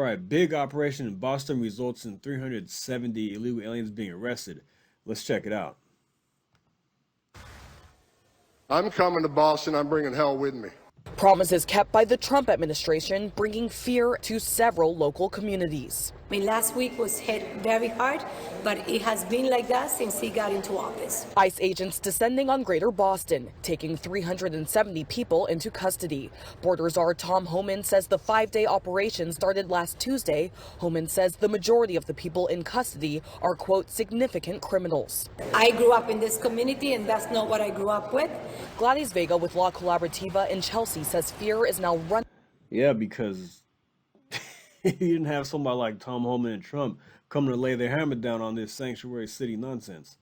right, big operation in Boston results in 370 illegal aliens being arrested. Let's check it out. I'm coming to Boston. I'm bringing hell with me. Promises kept by the Trump administration, bringing fear to several local communities. I mean, last week was hit very hard, but it has been like that since he got into office. ICE agents descending on Greater Boston, taking 370 people into custody. Border Czar Tom Homan says the 5-day operation started last Tuesday. Homan says the majority of the people in custody are, quote, significant criminals. I grew up in this community, and that's not what I grew up with. Gladys Vega with La Colaborativa in Chelsea says fear is now running. Yeah, because you didn't have somebody like Tom Homan and Trump coming to lay their hammer down on this sanctuary city nonsense.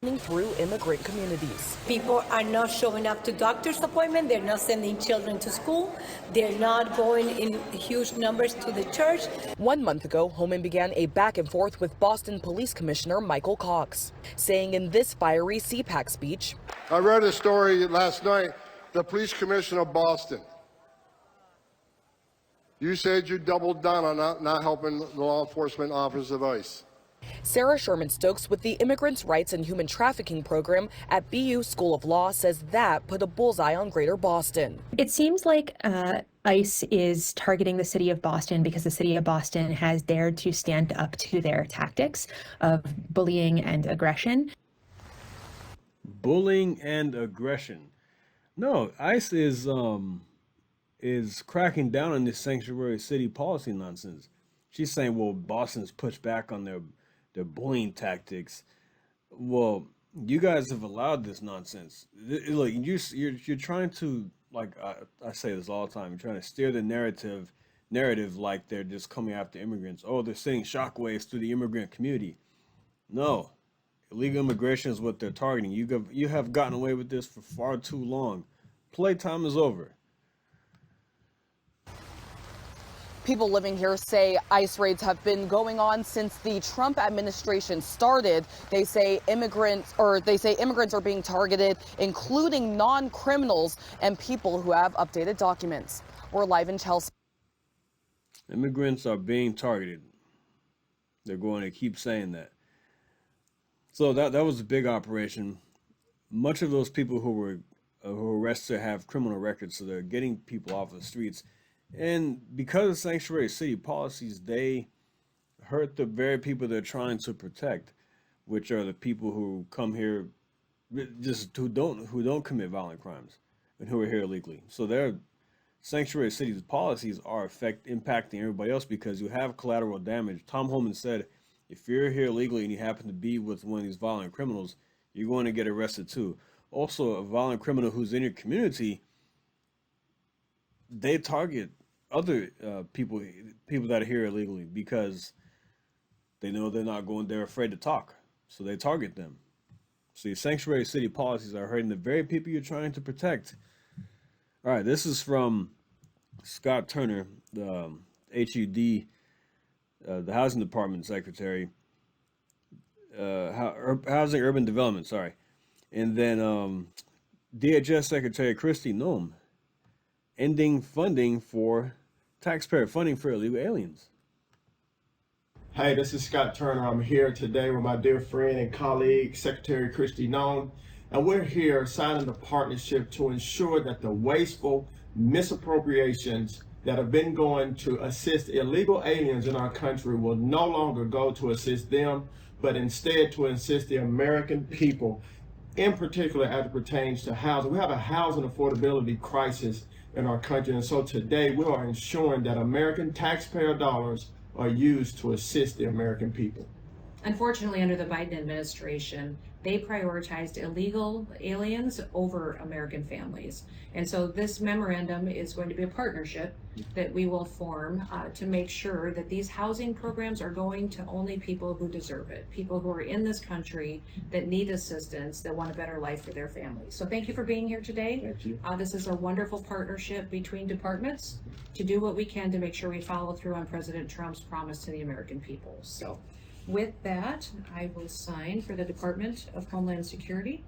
Through immigrant communities. People are not showing up to doctor's appointments. They're not sending children to school. They're not going in huge numbers to the church. 1 month ago, Homan began a back and forth with Boston Police Commissioner Michael Cox, saying in this fiery CPAC speech, I read a story last night, the police commissioner of Boston. You said you doubled down on not helping the law enforcement officers of ICE. Sarah Sherman Stokes with the Immigrants' Rights and Human Trafficking Program at BU School of Law says that put a bullseye on Greater Boston. It seems like ICE is targeting the city of Boston because the city of Boston has dared to stand up to their tactics of bullying and aggression. Bullying and aggression. No, ICE is cracking down on this sanctuary city policy nonsense. She's saying, well, Boston's pushed back on their bullying tactics. Well, you guys have allowed this nonsense. Look, you're trying to, like I say this all the time, you're trying to steer the narrative like they're just coming after immigrants. Oh, they're sending shockwaves through the immigrant community. No, illegal immigration is what they're targeting. You have gotten away with this for far too long. Playtime is over. People living here say ICE raids have been going on since the Trump administration started. They say immigrants are being targeted, including non-criminals and people who have updated documents. We're live in Chelsea. Immigrants are being targeted. They're going to keep saying that. So that was a big operation. Much of those people who were arrested have criminal records, so they're getting people off the streets. And because of sanctuary city policies, they hurt the very people they're trying to protect, which are the people who come here just who don't commit violent crimes and who are here illegally. So their sanctuary cities policies are impacting everybody else because you have collateral damage. Tom Homan said, if you're here illegally and you happen to be with one of these violent criminals, you're going to get arrested too. Also, a violent criminal who's in your community, they target other people that are here illegally because they know they're afraid to talk, so they target them. So your sanctuary city policies are hurting the very people you're trying to protect. All right, this is from Scott Turner, the HUD, the Housing Department Secretary, Housing Urban Development, sorry. And then DHS Secretary Kristi Noem, ending funding for taxpayer funding for illegal aliens. Hey, this is Scott Turner. I'm here today with my dear friend and colleague, Secretary Kristi Noem, and we're here signing a partnership to ensure that the wasteful misappropriations that have been going to assist illegal aliens in our country will no longer go to assist them, but instead to assist the American people, in particular as it pertains to housing. We have a housing affordability crisis in our country, and so today we are ensuring that American taxpayer dollars are used to assist the American people. Unfortunately, under the Biden administration, they prioritized illegal aliens over American families. And so this memorandum is going to be a partnership that we will form to make sure that these housing programs are going to only people who deserve it, people who are in this country that need assistance, that want a better life for their families. So thank you for being here today. Thank you. This is a wonderful partnership between departments to do what we can to make sure we follow through on President Trump's promise to the American people. So with that, I will sign for the Department of Homeland Security.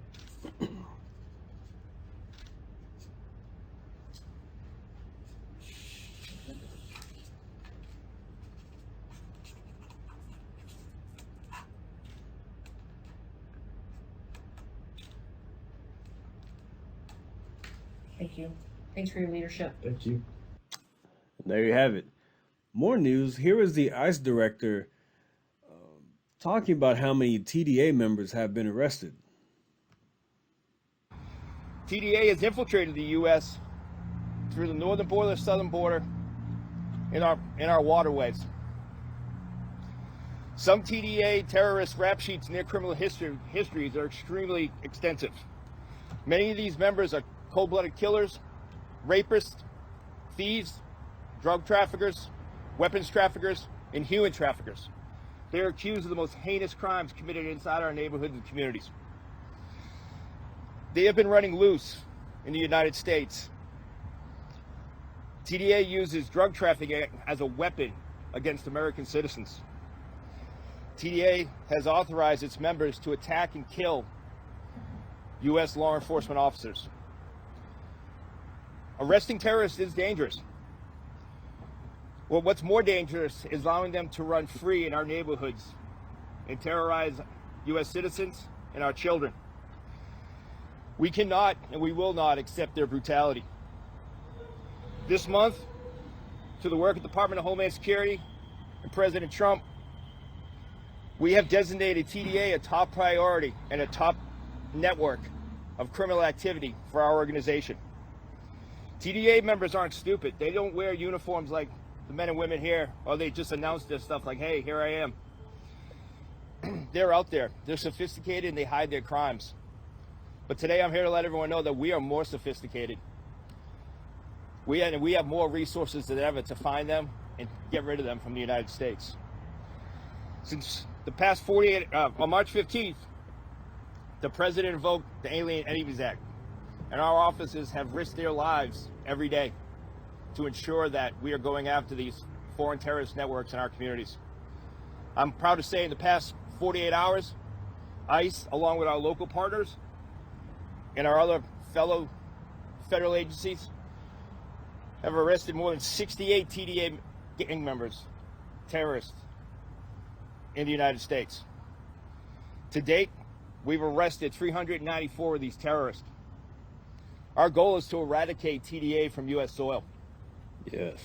Thank you. Thanks for your leadership. Thank you. There you have it. More news. Here is the ICE director talking about how many TDA members have been arrested. TDA has infiltrated the U.S. through the northern border, southern border, in our waterways. Some TDA terrorist rap sheets and their criminal histories are extremely extensive. Many of these members are cold-blooded killers, rapists, thieves, drug traffickers, weapons traffickers, and human traffickers. They are accused of the most heinous crimes committed inside our neighborhoods and communities. They have been running loose in the United States. TDA uses drug trafficking as a weapon against American citizens. TDA has authorized its members to attack and kill U.S. law enforcement officers. Arresting terrorists is dangerous. Well, what's more dangerous is allowing them to run free in our neighborhoods and terrorize U.S. citizens and our children. We cannot and we will not accept their brutality. This month, through the work of the Department of Homeland Security and President Trump, we have designated TDA a top priority and a top network of criminal activity for our organization. TDA members aren't stupid. They don't wear uniforms like the men and women here, or they just announce their stuff like, hey, here I am. They're out there. They're sophisticated and they hide their crimes. But today I'm here to let everyone know that we are more sophisticated. We have more resources than ever to find them and get rid of them from the United States. Since the past 48, on March 15th, the president invoked the Alien Entities Act, and our officers have risked their lives every day to ensure that we are going after these foreign terrorist networks in our communities. I'm proud to say in the past 48 hours, ICE, along with our local partners and our other fellow federal agencies, have arrested more than 68 TDA gang members, terrorists, in the United States. To date, we've arrested 394 of these terrorists. Our goal is to eradicate TDA from U.S. soil. Yes.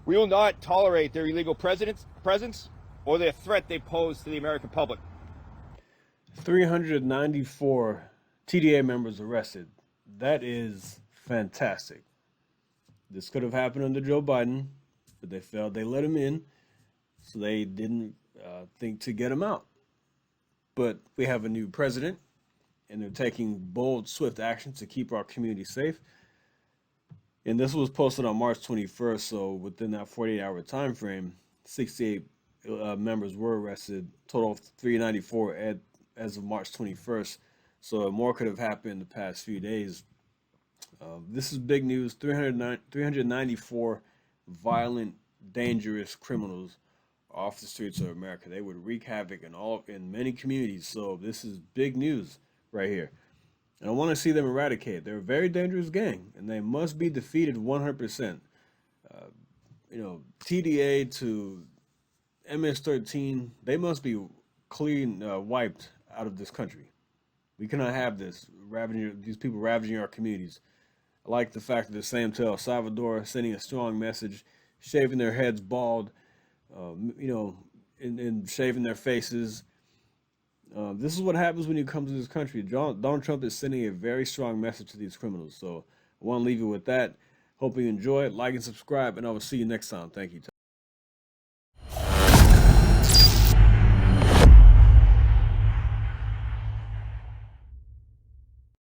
We will not tolerate their illegal presence or their threat they pose to the American public. 394 TDA members arrested. That is fantastic. This could have happened under Joe Biden, but they failed. They let him in, so they didn't think to get him out. But we have a new president, and they're taking bold, swift action to keep our community safe. And this was posted on March 21st, so within that 48-hour time frame, 68 members were arrested, total of 394 as of March 21st. So more could have happened in the past few days. This is big news. 394 violent, dangerous criminals off the streets of America. They would wreak havoc in many communities. So this is big news right here. And I want to see them eradicated. They're a very dangerous gang, and they must be defeated 100%. TDA to MS-13, they must be clean, wiped out of this country. We cannot have this these people ravaging our communities. I like the fact that they're saying to El Salvador, sending a strong message, shaving their heads bald, and shaving their faces. This is what happens when you come to this country. Donald Trump is sending a very strong message to these criminals. So I want to leave you with that. Hope you enjoy it. Like and subscribe, and I will see you next time. Thank you.